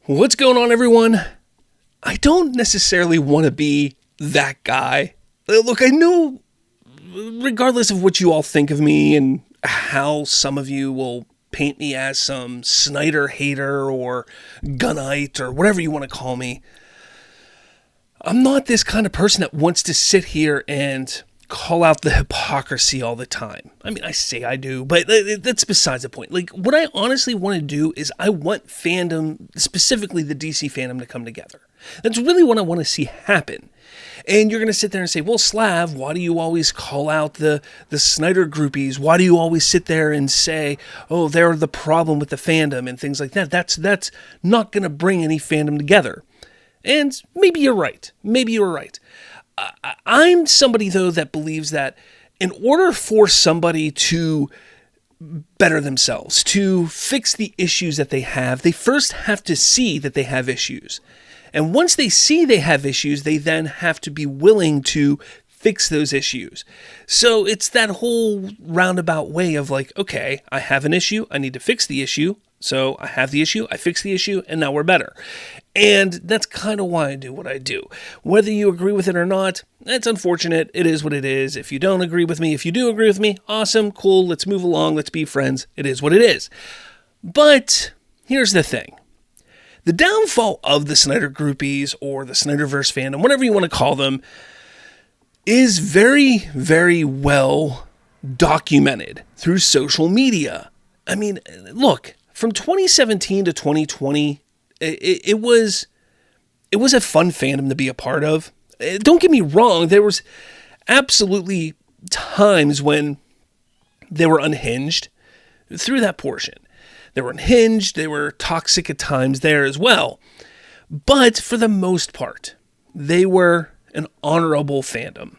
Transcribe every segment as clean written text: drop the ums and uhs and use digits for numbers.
What's going on, everyone? I don't necessarily want to be that guy. Look, I know, regardless of what you all think of me and how some of you will paint me as some Snyder hater or Gunnite or whatever you want to call me, I'm not this kind of person that wants to sit here and call out the hypocrisy all the time. I mean, I say I do, but that's besides the point. Like, what I honestly want to do is I want fandom, specifically the DC fandom, to come together. That's really what I want to see happen. And you're going to sit there and say, well, Slav, why do you always call out the Snyder groupies? Why do you always sit there and say, oh, they're the problem with the fandom and things like that? That's not going to bring any fandom together. And maybe you're right. Maybe you're right. I'm somebody, though, that believes that in order for somebody to better themselves, to fix the issues that they have, they first have to see that they have issues. And once they see they have issues, they then have to be willing to fix those issues. So it's that whole roundabout way of like, okay, I have an issue, I need to fix the issue. So I have the issue, I fix the issue, and now we're better. And that's kind of why I do what I do. Whether you agree with it or not, that's unfortunate. It is what it is. If you don't agree with me, if you do agree with me, awesome, cool, let's move along, let's be friends. It is what it is. But here's the thing. The downfall of the Snyder groupies or the Snyderverse fandom, whatever you want to call them, is very, very well documented through social media. I mean, look, from 2017 to 2020, it was a fun fandom to be a part of. Don't get me wrong, there was absolutely times when they were unhinged through that portion. They were unhinged, they were toxic at times there as well. But for the most part, they were an honorable fandom.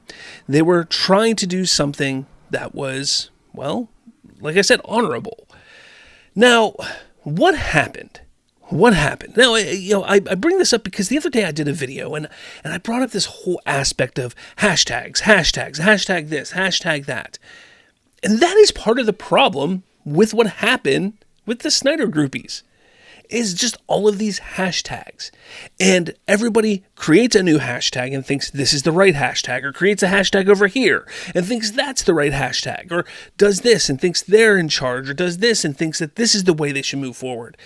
They were trying to do something that was, well, like I said, honorable. Now, what happened? What happened? Now, I bring this up because the other day I did a video and I brought up this whole aspect of hashtags, hashtag this, hashtag that. And that is part of the problem with what happened with the Snyder groupies, is just all of these hashtags. And everybody creates a new hashtag and thinks this is the right hashtag, or creates a hashtag over here and thinks that's the right hashtag, or does this and thinks they're in charge, or does this and thinks that this is the way they should move forward.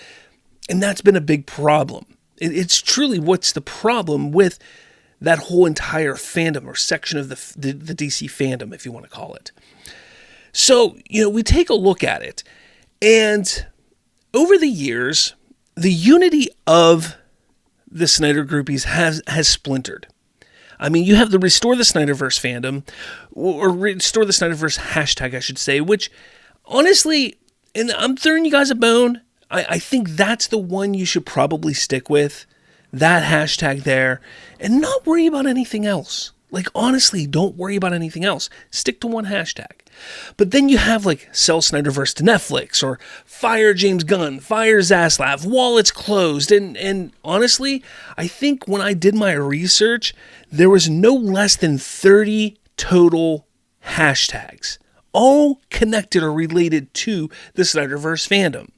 And that's been a big problem. It's truly what's the problem with that whole entire fandom or section of the DC fandom, if you want to call it. So, we take a look at it, and over the years, the unity of the Snyder groupies has splintered. I mean, you have the Restore the Snyderverse fandom, or Restore the Snyderverse hashtag, I should say, which, honestly, and I'm throwing you guys a bone, I think that's the one you should probably stick with, that hashtag there, and not worry about anything else. Like, honestly, don't worry about anything else. Stick to one hashtag. But then you have like Sell Snyderverse to Netflix, or Fire James Gunn, Fire Zaslav, Wallets Closed. And honestly, I think when I did my research, there was no less than 30 total hashtags, all connected or related to the Snyderverse fandom.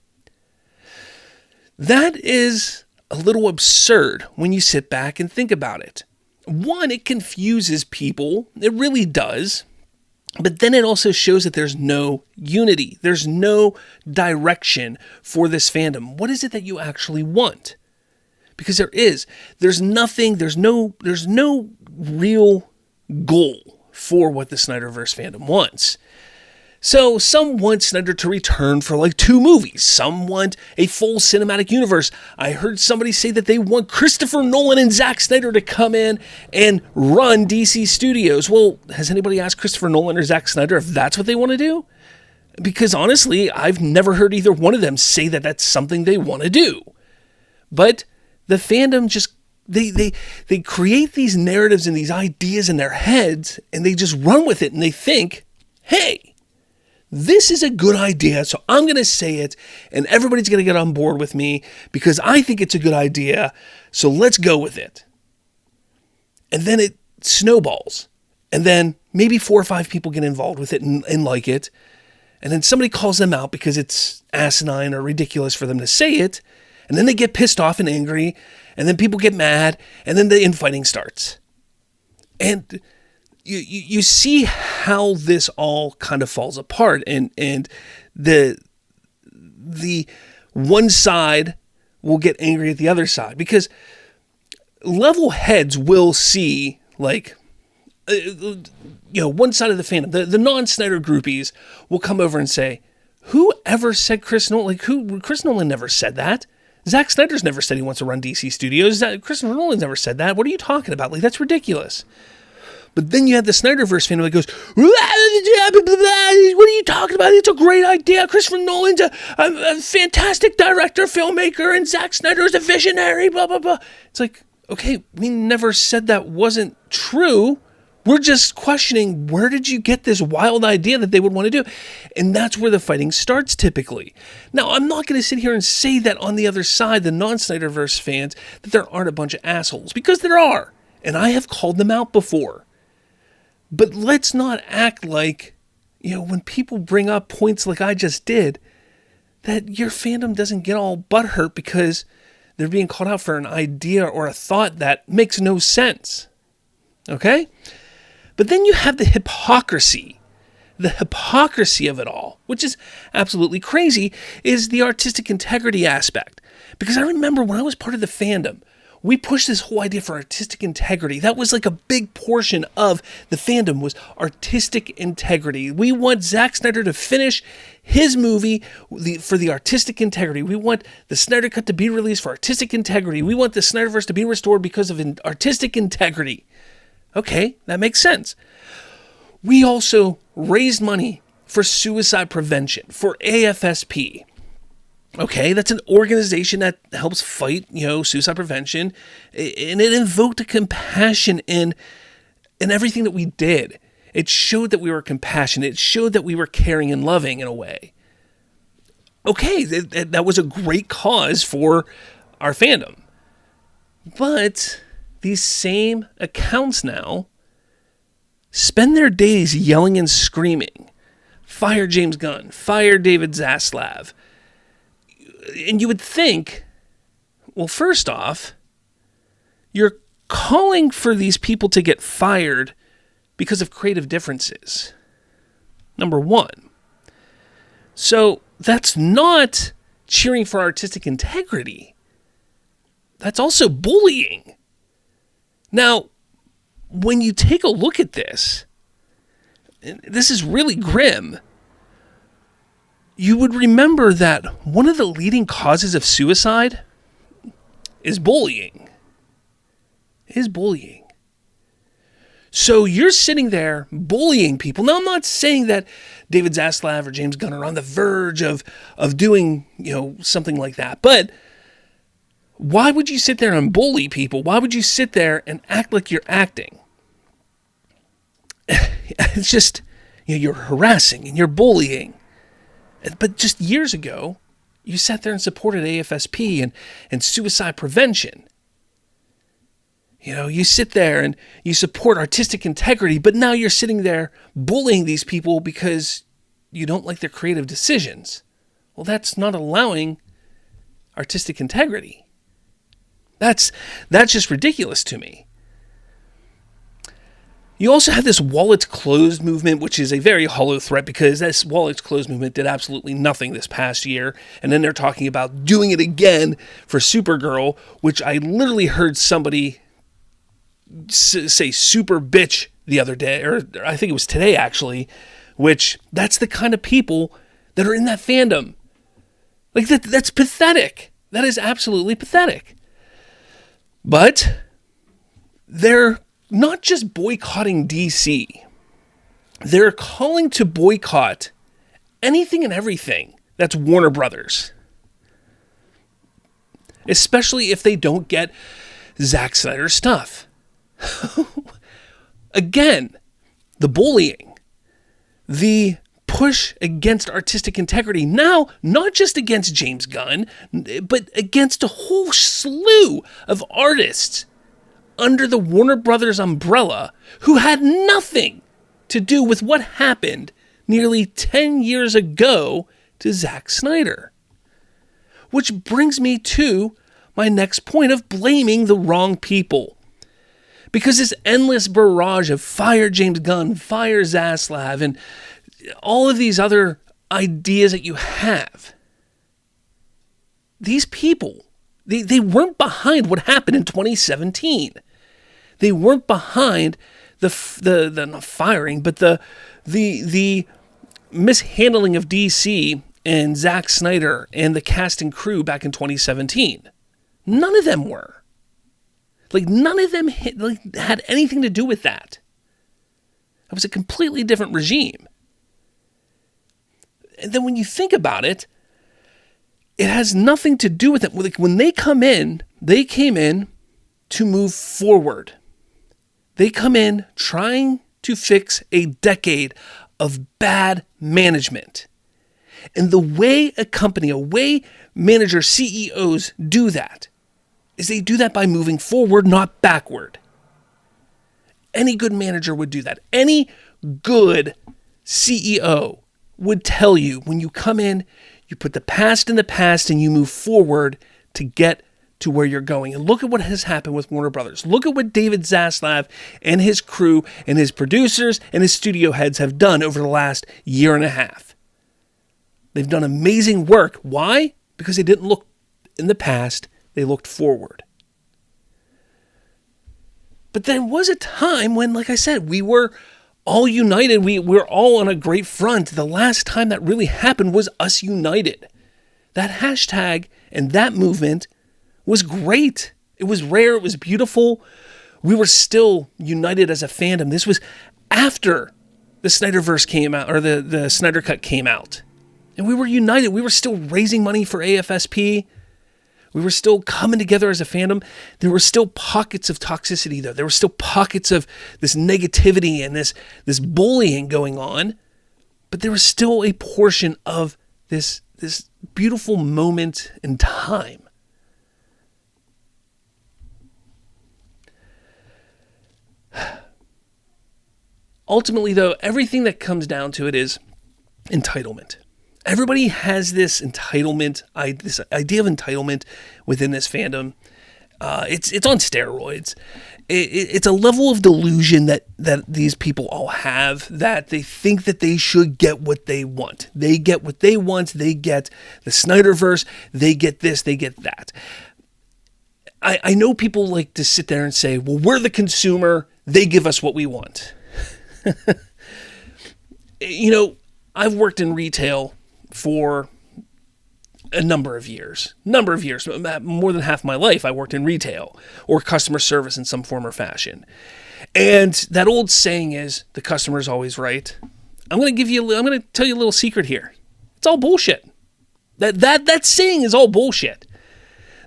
That is a little absurd when you sit back and think about it. One, it confuses people. It really does. But then it also shows that there's no unity. There's no direction for this fandom. What is it that you actually want? Because there's nothing, there's no real goal for what the Snyderverse fandom wants. So some want Snyder to return for like 2 movies. Some want a full cinematic universe. I heard somebody say that they want Christopher Nolan and Zack Snyder to come in and run DC Studios. Well, has anybody asked Christopher Nolan or Zack Snyder if that's what they want to do? Because honestly, I've never heard either one of them say that that's something they want to do. But the fandom just, they create these narratives and these ideas in their heads, and they just run with it, and they think, hey, this is a good idea, so I'm going to say it, and everybody's going to get on board with me because I think it's a good idea, so let's go with it. And then it snowballs, and then maybe 4 or 5 people get involved with it and like it, and then somebody calls them out because it's asinine or ridiculous for them to say it, And then they get pissed off and angry, and then people get mad, and then the infighting starts. And you see how this all kind of falls apart, and the one side will get angry at the other side, because level heads will see, like, one side of the fandom, the non-Snyder groupies will come over and say, who ever said Chris Nolan? Like, Chris Nolan never said that. Zack Snyder's never said he wants to run DC Studios. Chris Nolan's never said that. What are you talking about? Like, that's ridiculous. But then you have the Snyderverse fandom that goes, what are you talking about? It's a great idea. Christopher Nolan's a fantastic director, filmmaker, and Zack Snyder's a visionary, blah, blah, blah. It's like, okay, we never said that wasn't true. We're just questioning, where did you get this wild idea that they would want to do? And that's where the fighting starts typically. Now, I'm not going to sit here and say that on the other side, the non-Snyderverse fans, that there aren't a bunch of assholes, because there are. And I have called them out before. But let's not act like, when people bring up points like I just did, that your fandom doesn't get all butthurt because they're being called out for an idea or a thought that makes no sense. Okay? But then you have the hypocrisy of it all, which is absolutely crazy, is the artistic integrity aspect. Because I remember when I was part of the fandom, we pushed this whole idea for artistic integrity. That was like a big portion of the fandom, was artistic integrity. We want Zack Snyder to finish his movie for the artistic integrity. We want the Snyder Cut to be released for artistic integrity. We want the Snyderverse to be restored because of artistic integrity. Okay, that makes sense. We also raised money for suicide prevention, for AFSP. Okay, that's an organization that helps fight, suicide prevention, and it invoked a compassion in everything that we did. It showed that we were compassionate. It showed that we were caring and loving in a way. Okay, that was a great cause for our fandom. But these same accounts now spend their days yelling and screaming, fire James Gunn, fire David Zaslav. And you would think, well, first off, you're calling for these people to get fired because of creative differences. Number one. So that's not cheering for artistic integrity. That's also bullying. Now, when you take a look at this, this is really grim. You would remember that one of the leading causes of suicide is bullying. So you're sitting there bullying people. Now, I'm not saying that David Zaslav or James Gunn are on the verge of doing, something like that. But why would you sit there and bully people? Why would you sit there and act like you're acting? It's just, you're harassing and you're bullying. But just years ago, you sat there and supported AFSP and suicide prevention. You sit there and you support artistic integrity, but now you're sitting there bullying these people because you don't like their creative decisions. Well, that's not allowing artistic integrity. That's just ridiculous to me. You also have this wallets closed movement, which is a very hollow threat because this wallets closed movement did absolutely nothing this past year. And then they're talking about doing it again for Supergirl, which I literally heard somebody say super bitch the other day, or I think it was today actually, which that's the kind of people that are in that fandom. Like that's pathetic. That is absolutely pathetic. But they're not just boycotting DC. They're calling to boycott anything and everything that's Warner Brothers. Especially if they don't get Zack Snyder stuff. Again, the bullying, the push against artistic integrity, now not just against James Gunn, but against a whole slew of artists under the Warner Brothers umbrella who had nothing to do with what happened nearly 10 years ago to Zack Snyder. Which brings me to my next point of blaming the wrong people. Because this endless barrage of fire James Gunn, fire Zaslav, and all of these other ideas that you have, these people, they weren't behind what happened in 2017. They weren't behind the not firing, but the mishandling of DC and Zack Snyder and the cast and crew back in 2017. None of them were. None of them had anything to do with that. It was a completely different regime. And then when you think about it, it has nothing to do with it. When they came in to move forward. They come in trying to fix a decade of bad management. And the way a way managers, CEOs do that is they do that by moving forward, not backward. Any good manager would do that. Any good CEO would tell you when you come in, you put the past in the past and you move forward to get to where you're going. And look at what has happened with Warner Brothers. Look at what David Zaslav and his crew and his producers and his studio heads have done over the last year and a half. They've done amazing work. Why? Because they didn't look in the past. They looked forward. But there was a time when, like I said, we were all united. We were all on a great front. The last time that really happened was us united. That hashtag and that movement was great. It was rare. It was beautiful. We were still united as a fandom. This was after the Snyderverse came out, or the Snyder Cut came out. And we were united. We were still raising money for AFSP. We were still coming together as a fandom. There were still pockets of toxicity, though. There were still pockets of this negativity and this bullying going on. But there was still a portion of this beautiful moment in time. Ultimately, though, everything that comes down to it is entitlement. Everybody has this entitlement, this idea of entitlement within this fandom. It's on steroids. It's a level of delusion that these people all have, that they think that they should get what they want. They get what they want. They get the Snyderverse. They get this. They get that. I know people like to sit there and say, well, we're the consumer. They give us what we want. I've worked in retail for a number of years, more than half my life. I worked in retail or customer service in some form or fashion. And that old saying is the customer is always right. I'm going to tell you a little secret here. It's all bullshit. That saying is all bullshit.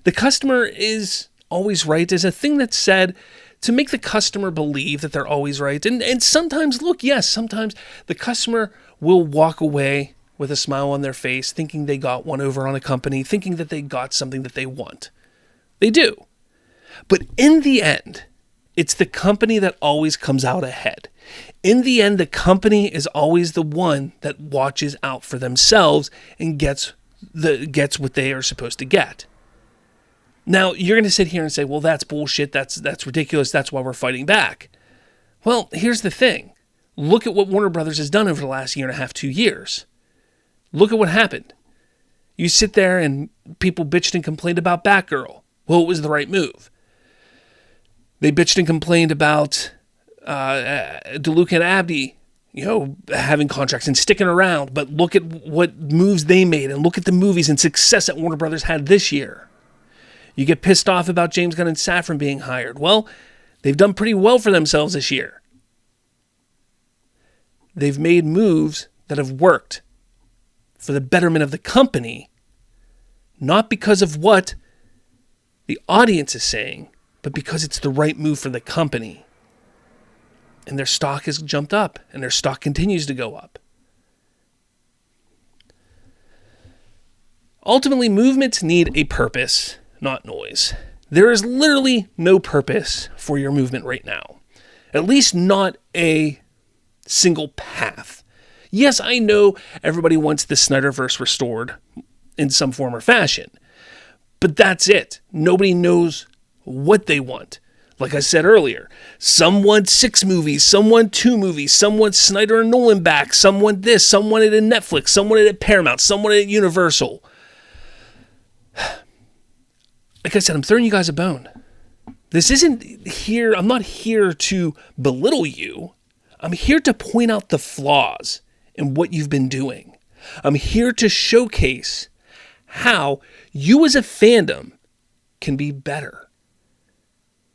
The customer is always right is a thing that's said to make the customer believe that they're always right. And sometimes, sometimes the customer will walk away with a smile on their face, thinking they got one over on a company, thinking that they got something that they want. They do. But in the end, it's the company that always comes out ahead. In the end, the company is always the one that watches out for themselves and gets what they are supposed to get. Now, you're going to sit here and say, well, that's bullshit. That's ridiculous. That's why we're fighting back. Well, here's the thing. Look at what Warner Brothers has done over the last year and a half, 2 years. Look at what happened. You sit there and people bitched and complained about Batgirl. Well, it was the right move. They bitched and complained about DeLuca and Abdi, having contracts and sticking around. But look at what moves they made and look at the movies and success that Warner Brothers had this year. You get pissed off about James Gunn and Safran being hired. Well, they've done pretty well for themselves this year. They've made moves that have worked for the betterment of the company, not because of what the audience is saying, but because it's the right move for the company. And their stock has jumped up, and their stock continues to go up. Ultimately, movements need a purpose, not noise. There is literally no purpose for your movement right now. At least not a single path. Yes, I know everybody wants the Snyderverse restored in some form or fashion. But that's it. Nobody knows what they want. Like I said earlier, some want 6 movies, some want 2 movies, some want Snyder and Nolan back, some want this, some want it at Netflix, some want it at Paramount, some want it at Universal. Like I said, I'm throwing you guys a bone. This isn't here, I'm not here to belittle you. I'm here to point out the flaws in what you've been doing. I'm here to showcase how you as a fandom can be better.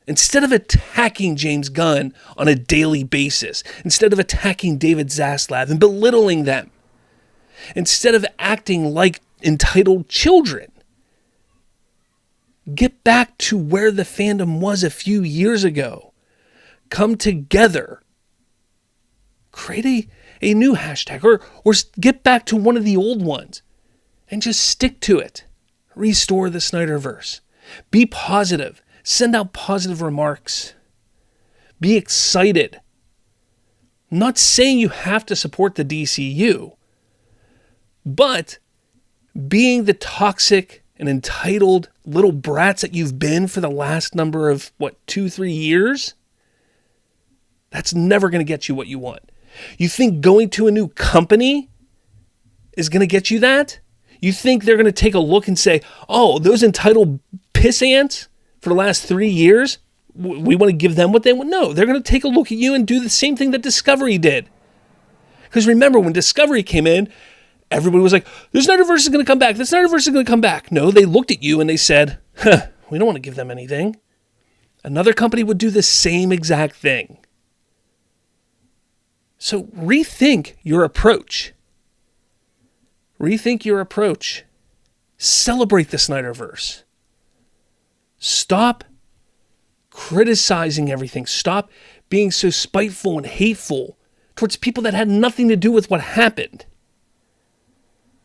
Instead of attacking James Gunn on a daily basis, instead of attacking David Zaslav and belittling them, instead of acting like entitled children, get back to where the fandom was a few years ago. Come together. Create a new hashtag or get back to one of the old ones and just stick to it. Restore the Snyderverse. Be positive. Send out positive remarks. Be excited. I'm not saying you have to support the DCU, but being the toxic and entitled little brats that you've been for the last number of, 2-3 years, that's never going to get you what you want. You think going to a new company is going to get you that? You think they're going to take a look and say, oh, those entitled piss ants for the last 3 years, we want to give them what they want? No, they're going to take a look at you and do the same thing that Discovery did. Because remember, when Discovery came in, everybody was like, the Snyderverse is going to come back. The Snyderverse is going to come back. No, they looked at you and they said, we don't want to give them anything. Another company would do the same exact thing. So rethink your approach. Rethink your approach. Celebrate the Snyderverse. Stop criticizing everything. Stop being so spiteful and hateful towards people that had nothing to do with what happened.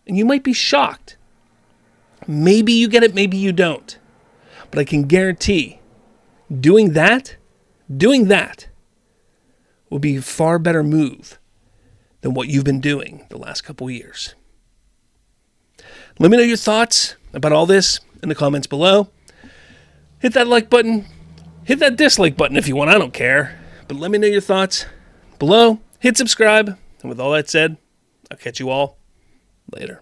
And you might be shocked. Maybe you get it, maybe you don't. But I can guarantee doing that will be a far better move than what you've been doing the last couple years. Let me know your thoughts about all this in the comments below. Hit that like button. Hit that dislike button if you want. I don't care. But let me know your thoughts below. Hit subscribe. And with all that said, I'll catch you all later.